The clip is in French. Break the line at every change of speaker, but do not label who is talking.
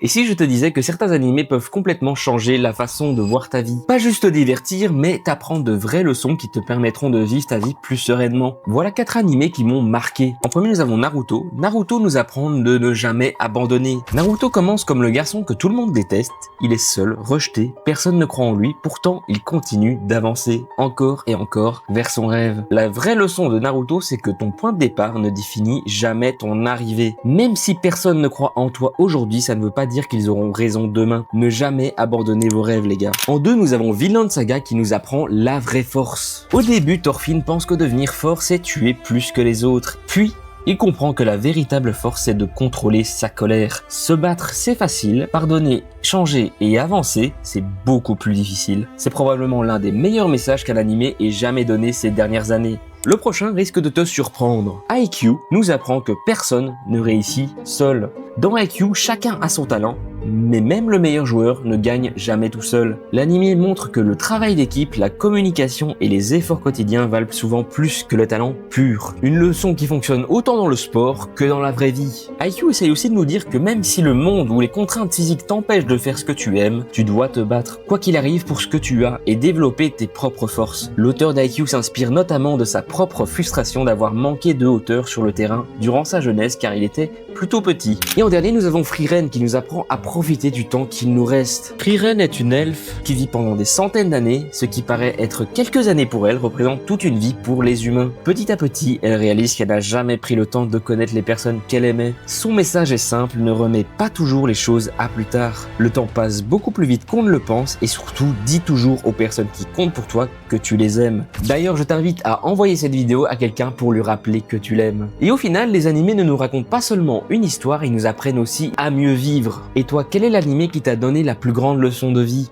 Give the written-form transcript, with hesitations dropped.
Et si je te disais que certains animés peuvent complètement changer la façon de voir ta vie? Pas juste te divertir, mais t'apprendre de vraies leçons qui te permettront de vivre ta vie plus sereinement. Voilà 4 animés qui m'ont marqué. En premier, nous avons Naruto. Naruto nous apprend de ne jamais abandonner. Naruto commence comme le garçon que tout le monde déteste. Il est seul, rejeté, personne ne croit en lui, pourtant il continue d'avancer encore et encore vers son rêve. La vraie leçon de Naruto, c'est que ton point de départ ne définit jamais ton arrivée. Même si personne ne croit en toi aujourd'hui, ça ne veut pas dire qu'ils auront raison demain. Ne jamais abandonner vos rêves, les gars. En 2, nous avons Vinland Saga qui nous apprend la vraie force. Au début, Thorfinn pense que devenir fort, c'est tuer plus que les autres. Puis, il comprend que la véritable force, c'est de contrôler sa colère. Se battre, c'est facile. Pardonner, changer et avancer, c'est beaucoup plus difficile. C'est probablement l'un des meilleurs messages qu'un animé ait jamais donné ces dernières années. Le prochain risque de te surprendre. IQ nous apprend que personne ne réussit seul. Dans IQ, chacun a son talent, mais même le meilleur joueur ne gagne jamais tout seul. L'anime montre que le travail d'équipe, la communication et les efforts quotidiens valent souvent plus que le talent pur. Une leçon qui fonctionne autant dans le sport que dans la vraie vie. IQ essaye aussi de nous dire que même si le monde ou les contraintes physiques t'empêchent de faire ce que tu aimes, tu dois te battre, quoi qu'il arrive, pour ce que tu as et développer tes propres forces. L'auteur d'IQ s'inspire notamment de sa propre frustration d'avoir manqué de hauteur sur le terrain durant sa jeunesse car il était plutôt petit. Et en dernier, nous avons Frieren qui nous apprend à profiter du temps qu'il nous reste. Frieren est une elfe qui vit pendant des centaines d'années, ce qui paraît être quelques années pour elle représente toute une vie pour les humains. Petit à petit, elle réalise qu'elle n'a jamais pris le temps de connaître les personnes qu'elle aimait. Son message est simple, ne remets pas toujours les choses à plus tard. Le temps passe beaucoup plus vite qu'on ne le pense et surtout, dis toujours aux personnes qui comptent pour toi que tu les aimes. D'ailleurs, je t'invite à envoyer cette vidéo à quelqu'un pour lui rappeler que tu l'aimes. Et au final, les animés ne nous racontent pas seulement une histoire, ils nous apprennent aussi à mieux vivre. Et toi, quel est l'animé qui t'a donné la plus grande leçon de vie?